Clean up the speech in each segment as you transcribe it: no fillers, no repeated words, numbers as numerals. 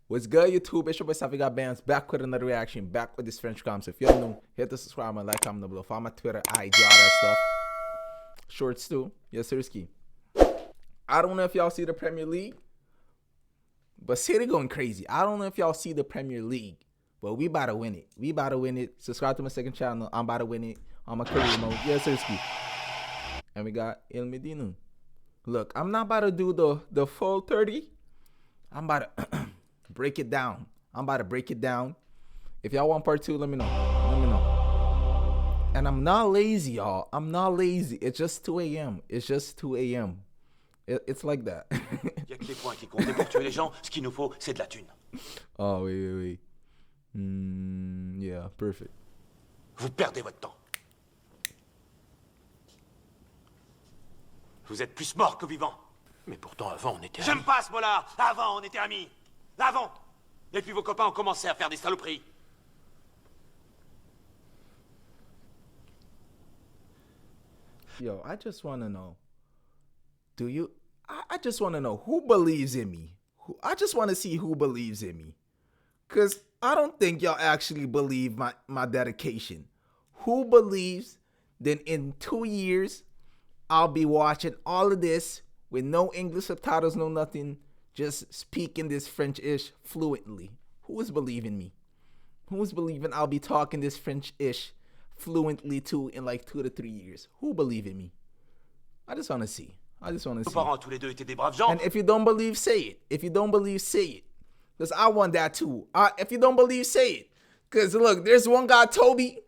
What's good, YouTube? It's your boy Safi Got Bands, back with another reaction, back with this French comments. If you're new, hit the subscribe and like, comment below. Follow my Twitter, IG, all that stuff. Shorts too. Yes, sir, ski. I don't know if y'all see the Premier League, but City going crazy. I don't know if y'all see the Premier League, but we about to win it. We about to win it. Subscribe to my second channel. I'm about to win it on my career mode. Yes, sir, ski. And we got El Medina. Look, I'm not about to do the full 30. I'm about to break it down. I'm about to break it down. If y'all want part 2, let me know. Let me know. And I'm not lazy, y'all. I'm not lazy. It's just 2 a.m. It's just 2 a.m. It's like that. Il y a que les points qui comptent. Et pour tuer les gens, ce qu'il nous faut, c'est de la thune. Oh, wait. Yeah, perfect. Vous perdez votre temps. Vous êtes plus mort que vivant. Mais pourtant, avant, on était amis. J'aime pas ce mot-là. Avant, on était amis. Avant. Et puis vos copains ont commencé à faire des saloperies. Yo, I just want to know. Do you... I just want to know who believes in me. I just want to see who believes in me. Because I don't think y'all actually believe my dedication. Who believes that in 2 years, I'll be watching all of this with no English subtitles, no nothing, just speaking this French-ish fluently? Who is believing me? Who is believing I'll be talking this French-ish fluently too in like 2 to 3 years? Who believe in me? I just want to see. I just want to Nos see. parents, tous les deux, étaient des braves gens. And if you don't believe, say it. If you don't believe, say it. Because I want that too. If you don't believe, say it. Because look, there's one guy, Toby.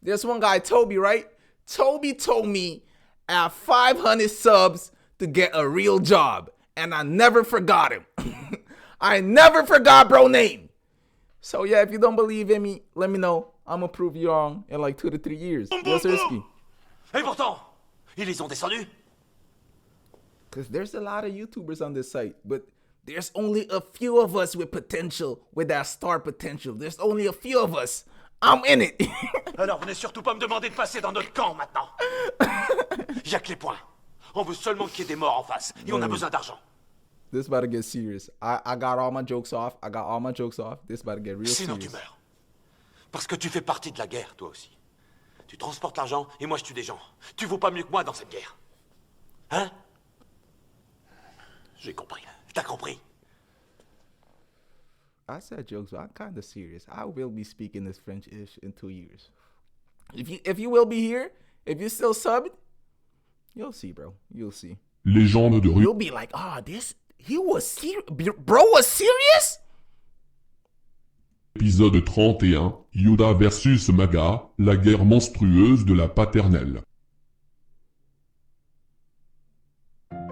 There's one guy, Toby, right? Toby told me at 500 subs to get a real job. And I never forgot him. I never forgot bro name. So yeah, if you don't believe in me, let me know. I'm going to prove you wrong in like 2 to 3 years. Yes, Sirski. Et pourtant, ils les ont descendus. Because there's a lot of YouTubers on this site, but there's only a few of us with potential, with that star potential. There's only a few of us. I'm in it. Alors venez surtout pas me demander de passer dans notre camp maintenant. Il y a que les points. On veut seulement qu'il y ait des morts en face. Et on a besoin d'argent. This about to get serious. I got all my jokes off. This about to get real Sinon tu serious. meurs. Parce que tu fais partie de la guerre, toi aussi. Tu transportes l'argent et moi je tue des gens. Tu vaux pas mieux que moi dans cette guerre. Hein? J'ai compris. T'as compris? I said jokes, but I'm kind of serious. I will be speaking this French-ish in 2 years. If you will be here, if you still subbed, you'll see, bro. You'll see. Légende de rue. You'll be like, he was serious. Bro was serious? Épisode 31, Yoda versus Maga, la guerre monstrueuse de la paternelle.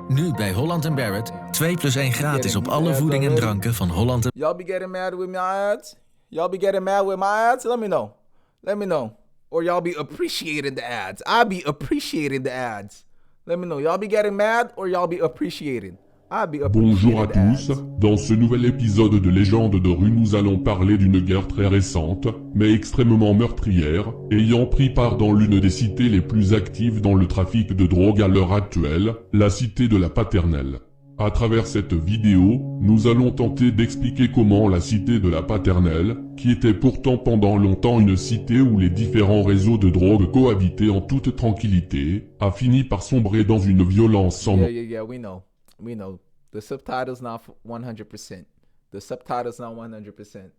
Nu bij Holland & Barrett 2 plus 1 gratis op alle voeding en dranken van Holland & Y'all be getting mad with my ads? Y'all be getting mad with my ads? Let me know. Let me know. Or y'all be appreciating the ads. I be appreciating the ads. Let me know. Y'all be getting mad or y'all be appreciating? I be appreciating Bonjour à the ads. tous, dans ce nouvel épisode de Légende de rue nous allons parler d'une guerre très récente, mais extrêmement meurtrière, ayant pris part dans l'une des cités les plus actives dans le trafic de drogue à l'heure actuelle, la cité de la Paternelle. À travers cette vidéo, nous allons tenter d'expliquer comment la cité de la Paternelle, qui était pourtant pendant longtemps une cité où les différents réseaux de drogue cohabitaient en toute tranquillité, a fini par sombrer dans une violence sans nom. Yeah, we know. We know. The subtitle's not 100%. The subtitle's not 100%.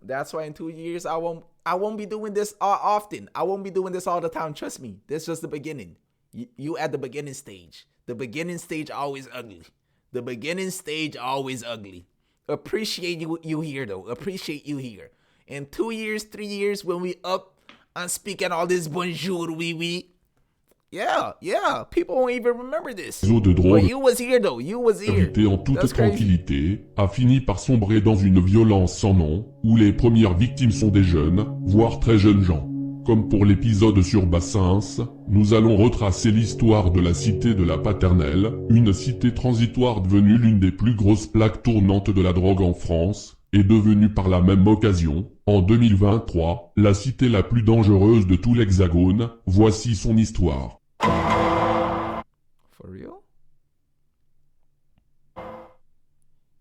That's why in 2 years, I won't be doing this often. I won't be doing this all the time. Trust me. This is just the beginning. You at the beginning stage. The beginning stage always ugly. The beginning stage always ugly. Appreciate you here, though. Appreciate you here. In 2 years, 3 years, when we up and speaking all this bonjour, oui. Yeah. People won't even remember this. Réseau de But drogue you was here, though. You was here. habité en toute That's crazy. tranquillité, a fini par sombrer dans une violence sans nom, où les premières victimes sont des jeunes, voire très jeunes gens. Comme pour l'épisode sur Bassins, nous allons retracer l'histoire de la cité de la Paternelle, une cité transitoire devenue l'une des plus grosses plaques tournantes de la drogue en France, et devenue par la même occasion, en 2023, la cité la plus dangereuse de tout l'Hexagone. Voici son histoire. For real?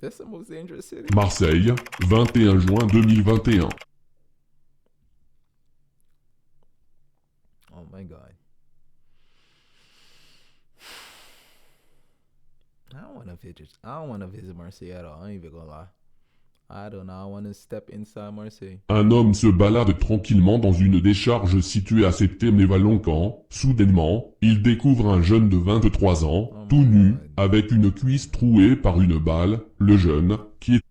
That's the most dangerous city. Marseille, 21 juin 2021. Oh my god. I don't want to visit Marseille at all. I ain't even gonna lie. I do not want to step inside Marseille. Un homme se balade tranquillement dans une décharge située à Septemnévaloncan. Soudainement, il découvre un jeune de 23 ans, tout nu, avec une cuisse trouée par une balle. Le jeune, qui est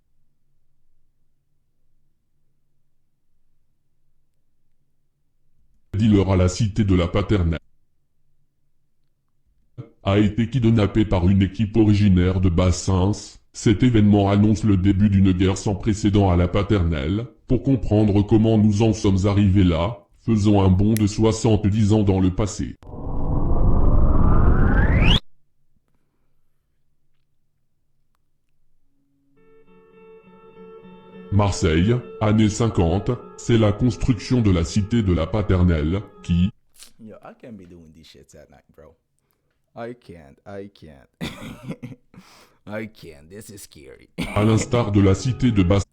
dealer à la cité de la Paternelle, a été kidnappé par une équipe originaire de Bassins. Cet événement annonce le début d'une guerre sans précédent à la Paternelle. Pour comprendre comment nous en sommes arrivés là, faisons un bond de 70 ans dans le passé. Marseille, années 50, c'est la construction de la cité de la Paternelle, qui, Yo, I can't be doing these shits at night, bro. I can't. I can't. This is scary. à l'instar de la cité de Bassins,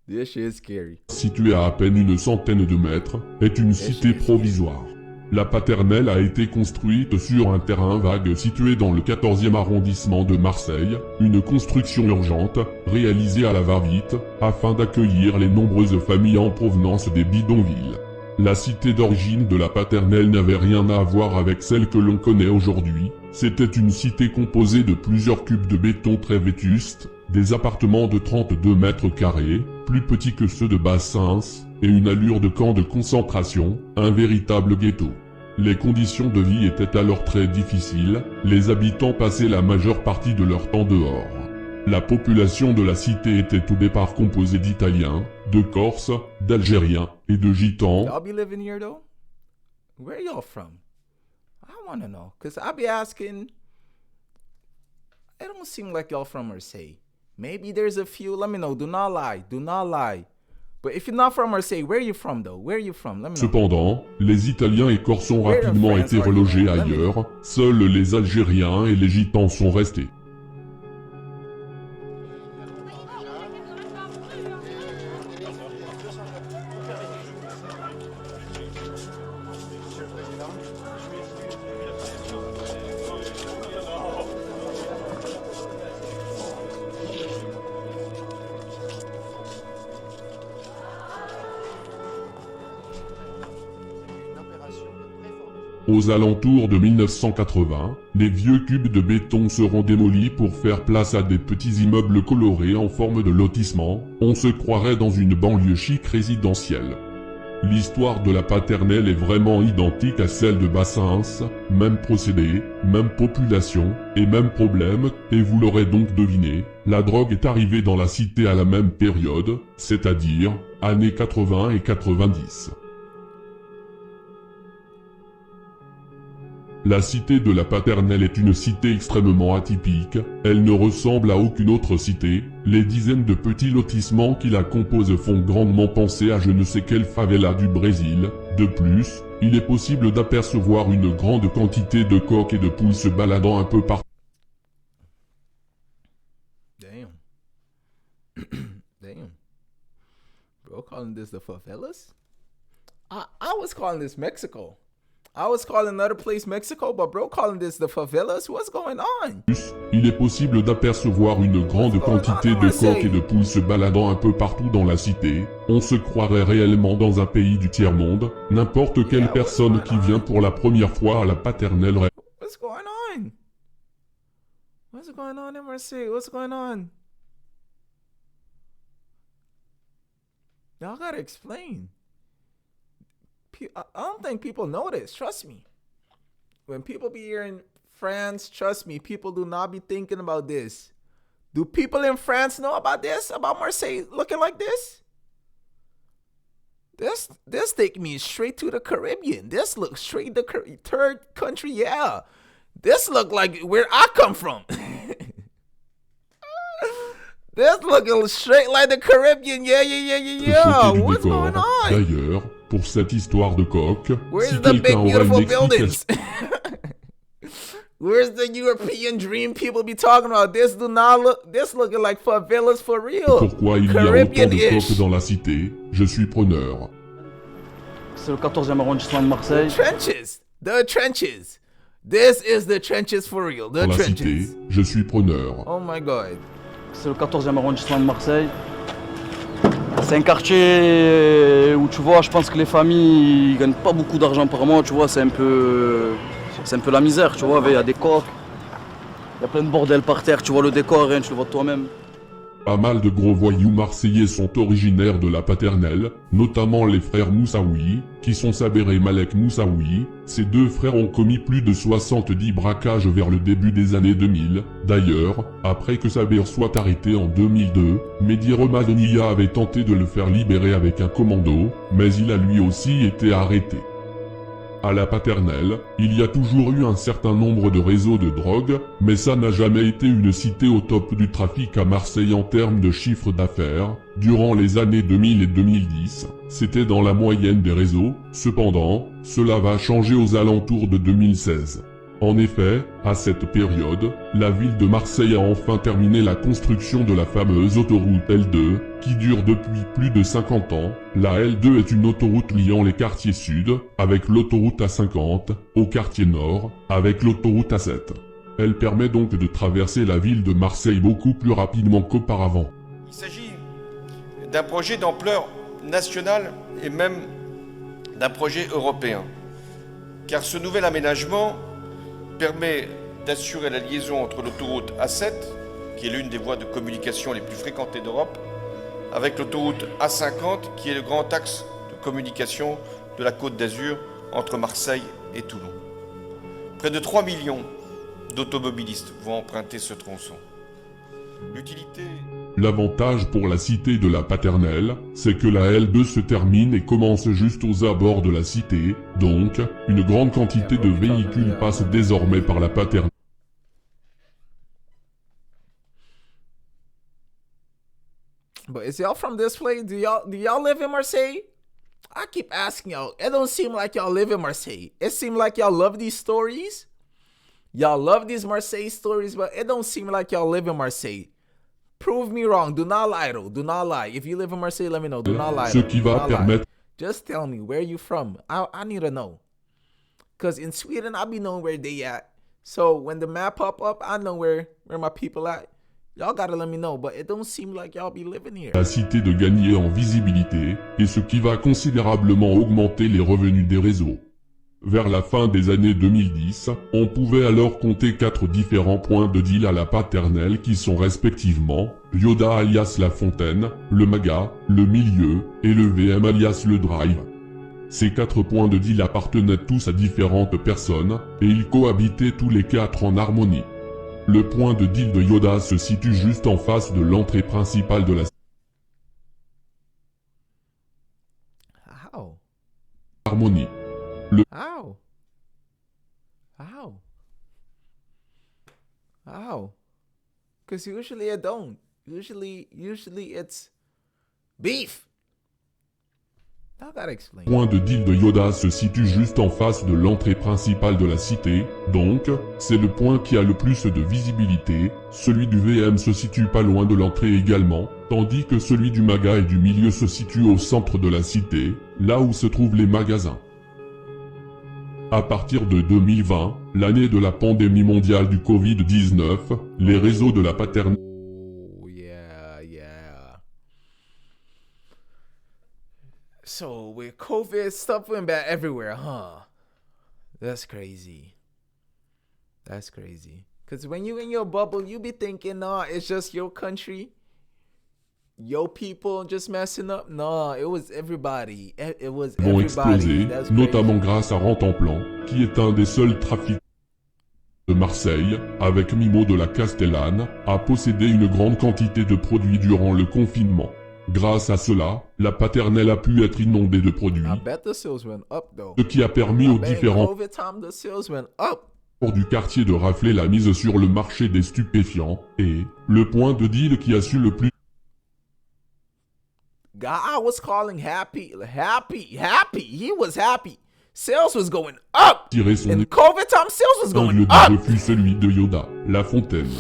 This shit is scary. située à peine une centaine de mètres, est une cité provisoire. La Paternelle a été construite sur un terrain vague situé dans le 14e arrondissement de Marseille, une construction urgente, réalisée à la va-vite, afin d'accueillir les nombreuses familles en provenance des bidonvilles. La cité d'origine de la Paternelle n'avait rien à voir avec celle que l'on connaît aujourd'hui. C'était une cité composée de plusieurs cubes de béton très vétustes, des appartements de 32 mètres carrés, plus petits que ceux de Bassins, et une allure de camp de concentration, un véritable ghetto. Les conditions de vie étaient alors très difficiles, les habitants passaient la majeure partie de leur temps dehors. La population de la cité était au départ composée d'Italiens, de Corses, d'Algériens et de Gitans. Y'all be living here though? Where y'all from? I want to know, cause I be asking. It don't seem like y'all from Marseille. Maybe there's a few. Let me know. Do not lie. Do not lie. But if you're not from Marseille, where are you from though? Where are you from? Let me know. Cependant, les Italiens et Corses ont rapidement été relogés ailleurs, seuls les Algériens et les Gitans sont restés. Aux alentours de 1980, les vieux cubes de béton seront démolis pour faire place à des petits immeubles colorés en forme de lotissement. On se croirait dans une banlieue chic résidentielle. L'histoire de la Paternelle est vraiment identique à celle de Bassins, même procédé, même population, et même problème, et vous l'aurez donc deviné, la drogue est arrivée dans la cité à la même période, c'est-à-dire, années 80 et 90. La cité de la Paternelle est une cité extrêmement atypique, elle ne ressemble à aucune autre cité, les dizaines de petits lotissements qui la composent font grandement penser à je ne sais quelle favela du Brésil. De plus, il est possible d'apercevoir une grande quantité de coqs et de poules se baladant un peu partout. Damn. Damn. Bro, calling this the favelas? I was calling this Mexico. I was calling another place Mexico, but bro calling this the favelas? What's going on? Il est possible d'apercevoir une grande quantité de coqs et de poules se baladant un peu partout dans la cité. On se croirait réellement dans un pays du tiers-monde. N'importe quelle personne qui vient pour la première fois à la Paternelle. What's going on? What's going on in Marseille? What's going on? Y'all gotta explain. I don't think people know this. Trust me. When people be here in France, trust me, people do not be thinking about this. Do people in France know about this? About Marseille looking like this? This take me straight to the Caribbean. This looks straight the third country, yeah. This look like where I come from. This looking straight like the Caribbean, yeah. What's going on? D'ailleurs, pour cette histoire de coq, Where's si the big quelqu'un aurait beautiful une explication, buildings? Where's the European dream people be talking about? This looking like favelas for real. Pourquoi il y a autant de Caribbean-ish. coques dans la cité? Je suis preneur. C'est le 14e arrondissement de Marseille. Trenches. The trenches. This is the trenches for real. The Dans la cité, trenches. je suis preneur. Oh my god. C'est le 14e arrondissement de Marseille. C'est un quartier où tu vois, je pense que les familles ils gagnent pas beaucoup d'argent par mois, tu vois, c'est un peu la misère, tu vois, il y a des coques, il y a plein de bordel par terre, tu vois le décor, hein, tu le vois toi-même. Pas mal de gros voyous marseillais sont originaires de la paternelle, notamment les frères Moussaoui, qui sont Saber et Malek Moussaoui. Ces deux frères ont commis plus de 70 braquages vers le début des années 2000. D'ailleurs, après que Saber soit arrêté en 2002, Mehdi Romadenia avait tenté de le faire libérer avec un commando, mais il a lui aussi été arrêté. À la paternelle, il y a toujours eu un certain nombre de réseaux de drogue, mais ça n'a jamais été une cité au top du trafic à Marseille en termes de chiffre d'affaires. Durant les années 2000 et 2010, c'était dans la moyenne des réseaux. Cependant, cela va changer aux alentours de 2016. En effet, à cette période, la ville de Marseille a enfin terminé la construction de la fameuse autoroute L2, qui dure depuis plus de 50 ans. La L2 est une autoroute liant les quartiers sud, avec l'autoroute A50, au quartier nord, avec l'autoroute A7. Elle permet donc de traverser la ville de Marseille beaucoup plus rapidement qu'auparavant. Il s'agit d'un projet d'ampleur nationale et même d'un projet européen, car ce nouvel aménagement permet d'assurer la liaison entre l'autoroute A7, qui est l'une des voies de communication les plus fréquentées d'Europe, avec l'autoroute A50, qui est le grand axe de communication de la Côte d'Azur entre Marseille et Toulon. Près de 3 millions d'automobilistes vont emprunter ce tronçon. L'utilité... L'avantage pour la cité de la paternelle, c'est que la L2 se termine et commence juste aux abords de la cité, donc, une grande quantité de véhicules passe désormais par la paternelle. But is y'all from this place? Do y'all live in Marseille? I keep asking y'all. It don't seem like y'all live in Marseille. It seems like y'all love these stories. Y'all love these Marseille stories, but it don't seem like y'all live in Marseille. Prove me wrong. Do not lie, though. Do not lie. If you live in Marseille, let me know. Do not lie. Ce qui Do va not lie. permettre Just tell me where you from. I need to know. Because in Sweden, I be knowing where they at. So when the map pop up, I know where my people at. Y'all gotta let me know, but it don't seem like y'all be living here. la cité de gagner en visibilité, et ce qui va considérablement augmenter les revenus des réseaux. Vers la fin des années 2010, on pouvait alors compter 4 différents points de deal à la paternelle qui sont respectivement Yoda alias La Fontaine, le Maga, le Milieu, et le VM alias le Drive. Ces 4 points de deal appartenaient tous à différentes personnes, et ils cohabitaient tous les 4 en harmonie. Le point de deal de Yoda se situe juste en face de l'entrée principale de la How? harmonie. How? How? How? Because usually it don't. Usually it's beef. I gotta explain. Le point de deal de Yoda se situe juste en face de l'entrée principale de la cité, donc, c'est le point qui a le plus de visibilité. Celui du VM se situe pas loin de l'entrée également, tandis que celui du Maga et du Milieu se situe au centre de la cité, là où se trouvent les magasins. À partir de 2020, l'année de la pandémie mondiale du Covid-19, les réseaux de la paternelle Oh, yeah. So with COVID, stuff went bad everywhere, huh? That's crazy. That's crazy. Because when you in your bubble, you be thinking, nah, it's just your country, your people just messing up. No, it was everybody. It was vont everybody. exploser, That's notamment grâce à Rantanplan, qui est un des seuls trafics de Marseille, avec Mimo de la Castellane, a possédé une grande quantité de produits durant le confinement. Grâce à cela, la paternelle a pu être inondée de produits, I bet the sales went up though. ce qui a permis aux I bet in différents COVID time the sales went up. acteurs du quartier de rafler la mise sur le marché des stupéfiants, et le point de deal qui a su le plus God was calling happy. He was happy. Sales was going up tirer son in COVID time sales was L'angle going du up. jeu fut celui de Yoda, la fontaine.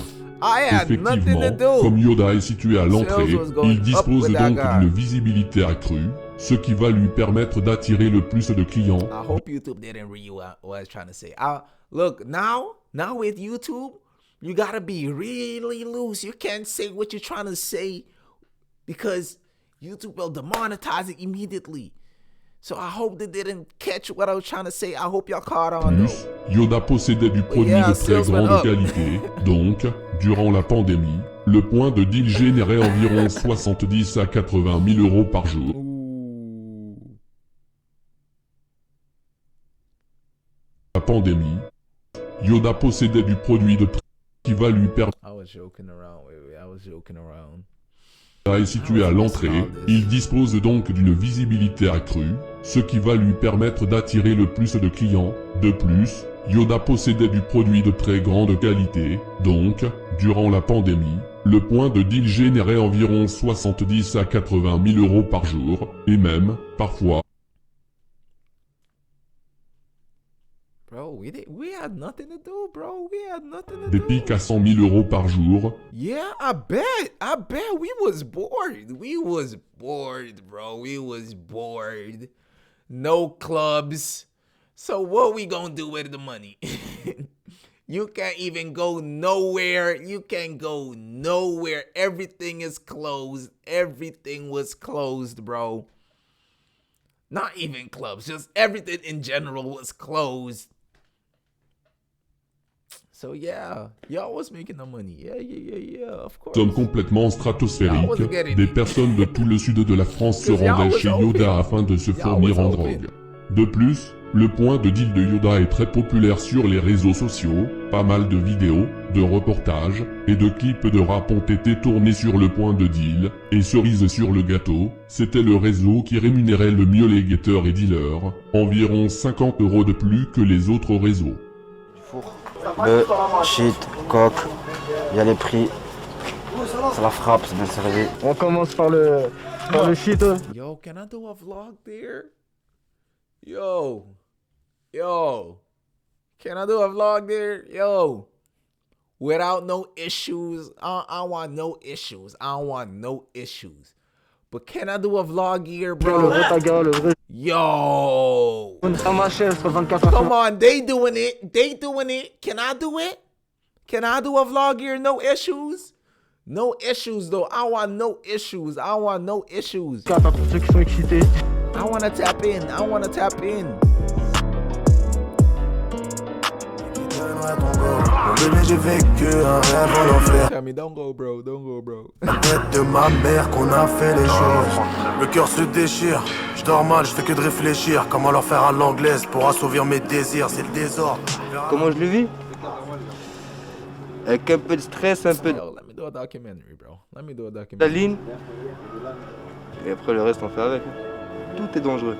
I had nothing to Effectivement, do. comme Yoda est situé à l'entrée, Sales was going il dispose up with that donc guy. d'une visibilité accrue, ce qui va lui permettre d'attirer le plus de clients. I hope YouTube didn't read what I was trying to say. Look, now with YouTube, you gotta be really loose. You can't say what you're trying to say because YouTube will demonetize it immediately. So I hope they didn't catch what I was trying to say. I hope y'all caught on though. Plus, Yoda possédait du produit Yeah, de très sales went grande up. qualité, donc, durant la pandémie, le point de deal générait environ 70 à 80 000 euros par jour. Ooh. La pandémie, Yoda possédait du produit de très qui va lui permettre I was joking around. Wait, I was joking around. est situé à l'entrée, il dispose donc d'une visibilité accrue, ce qui va lui permettre d'attirer le plus de clients. De plus, Yoda possédait du produit de très grande qualité, donc, durant la pandémie, le point de deal générait environ 70 à 80 000 euros par jour, et même, parfois, Bro, we had nothing to do, bro. We had nothing to des do. pics à 100 000 euros par jour. Yeah, I bet we was bored. We was bored, bro. We was bored. No clubs. So what we gonna do with the money? You can't even go nowhere. You can't go nowhere. Everything is closed. Everything was closed, bro. Not even clubs. Just everything in general was closed. So yeah, y'all was making the money. Yeah, of course. Sommes complètement stratosphériques, des personnes de tout le sud de la France se rendaient chez Yoda afin de se fournir en drogue. De plus, le point de deal de Yoda est très populaire sur les réseaux sociaux, pas mal de vidéos, de reportages et de clips de rap ont été tournés sur le point de deal, et cerise sur le gâteau, c'était le réseau qui rémunérait le mieux les guetteurs et dealers, environ 50 € de plus que les autres réseaux. Le shit, coq, il y a les prix. Ça la frappe, c'est bien servi. On commence par le shit. Yo, can I do a vlog there? Yo, can I do a vlog there? Yo, without no issues. I want no issues. I want no issues. But can I do a vlog here, Le bro? vrai taga, le vrai. Yo, Ça m'achève sur 24 heures. come on, they doing it. They doing it. Can I do it? Can I do a vlog here? No issues. No issues though. I want no issues. I want no issues. Pour ceux qui sont excités. I wanna tap in. I wanna tap in. Mon bébé, j'ai vécu un rêve en enfer. Tell me, don't go, bro. Don't go, bro. La tête de ma mère qu'on a fait les choses. Le cœur se déchire. Je dors mal, je fais que de réfléchir. Comment leur faire à l'anglaise pour assouvir mes désirs. C'est le désordre. Comment je le vis? Avec un peu de stress, un peu Yo, let me do a documentary, bro. Let me do a documentary. d'adrénaline. Et après le reste on fait avec. Tout est dangereux.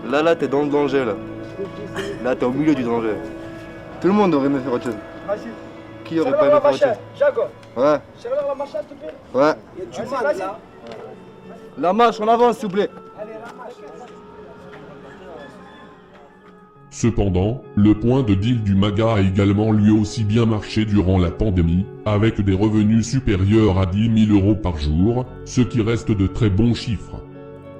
Là t'es dans le danger là. Là t'es au milieu du danger. Tout le monde aurait aimé faire autre chose. Qui aurait pas aimé faire autre chose? Ouais. Ouais. La marche en avance s'il vous plaît. Cependant, le point de deal du MAGA a également lui aussi bien marché durant la pandémie, avec des revenus supérieurs à 10 000 € par jour, ce qui reste de très bons chiffres.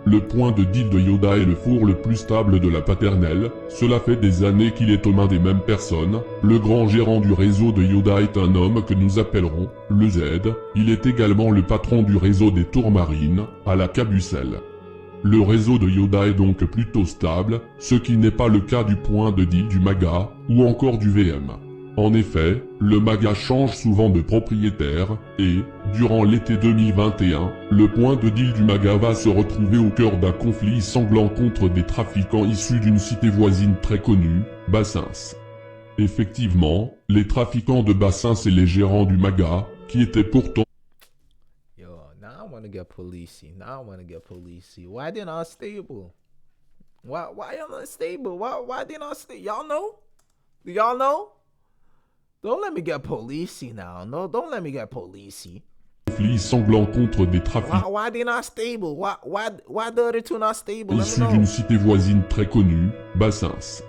Le point de deal de Yoda est le four le plus stable de la paternelle, cela fait des années qu'il est aux mains des mêmes personnes. Le grand gérant du réseau de Yoda est un homme que nous appellerons le Z, il est également le patron du réseau des tours marines, à la Cabucelle. Le réseau de Yoda est donc plutôt stable, ce qui n'est pas le cas du point de deal du MAGA, ou encore du VM. En effet, le MAGA change souvent de propriétaire, et, durant l'été 2021, le point de deal du MAGA va se retrouver au cœur d'un conflit sanglant contre des trafiquants issus d'une cité voisine très connue, Bassins. Effectivement, les trafiquants de Bassins et les gérants du MAGA, qui étaient pourtant Yo, now I wanna get policey. Why they not stable? Why y'all not stable? Why they not stable? Y'all know? Do y'all know? Don't let me get policey now. No, don't let me get policey. conflit sanglant contre des trafiquants Why they not stable? Why the other two not stable? Let me issus know. d'une cité voisine très connue, Bassins.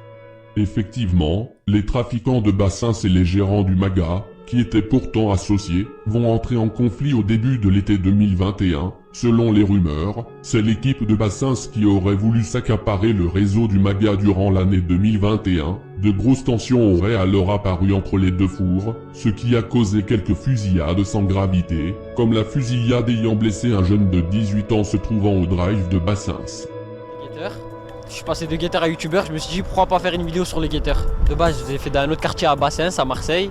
Effectivement, les trafiquants de Bassins et les gérants du Maga, qui étaient pourtant associés, vont entrer en conflit au début de l'été 2021. Selon les rumeurs, c'est l'équipe de Bassins qui aurait voulu s'accaparer le réseau du Maga durant l'année 2021. De grosses tensions auraient alors apparu entre les deux fours, ce qui a causé quelques fusillades sans gravité, comme la fusillade ayant blessé un jeune de 18 ans se trouvant au drive de Bassins. Je suis passé de guetteur à youtubeur, je me suis dit pourquoi pas faire une vidéo sur les guetteurs. De base, je les ai fait dans un autre quartier à Bassins, à Marseille.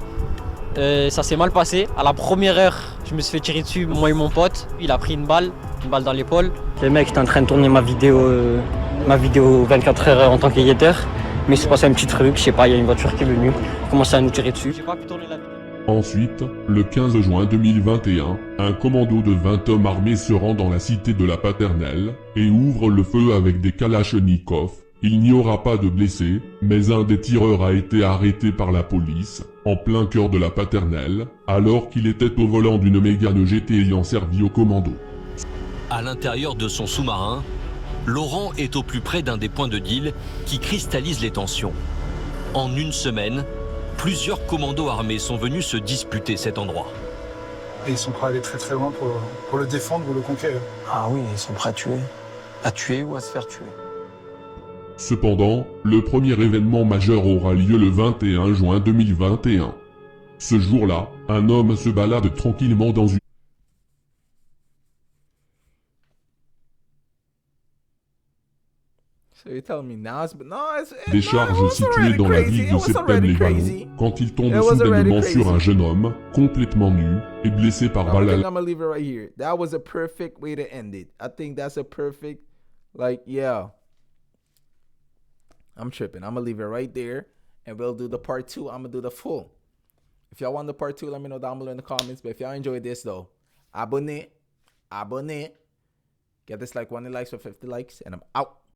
Ça s'est mal passé. À la première heure, je me suis fait tirer dessus, moi et mon pote. Il a pris une balle dans l'épaule. Les mecs étaient en train de tourner ma vidéo 24 heures en tant que guetteur. Mais il s'est passé un petit truc, je sais pas, il y a une voiture qui est venue, a commencé à nous tirer dessus. J'ai pas pu tourner la vidéo. Ensuite, le 15 juin 2021, un commando de 20 hommes armés se rend dans la cité de la Paternelle et ouvre le feu avec des kalachnikovs. Il n'y aura pas de blessés, mais un des tireurs a été arrêté par la police, en plein cœur de la Paternelle, alors qu'il était au volant d'une Mégane GT ayant servi au commando. À l'intérieur de son sous-marin, Laurent est au plus près d'un des points de deal qui cristallise les tensions. En une semaine, plusieurs commandos armés sont venus se disputer cet endroit. Et ils sont prêts à aller très très loin pour le défendre ou le conquérir. Ah oui, ils sont prêts à tuer. À tuer ou à se faire tuer. Cependant, le premier événement majeur aura lieu le 21 juin 2021. Ce jour-là, un homme se balade tranquillement dans une décharge située dans la ville de Septem-les-Vallons, quand il tombe soudainement sur un jeune homme, complètement nu, et blessé par balle à I'm gonna leave it right here. That was a perfect way to end it. I think that's a perfect, yeah. I'm tripping. I'm gonna leave it right there, and we'll do the part 2. I'm gonna do the full. If y'all want the part 2, let me know down below in the comments. But if y'all enjoyed this though, abonnez. Get this like 20 likes or 50 likes, and I'm out.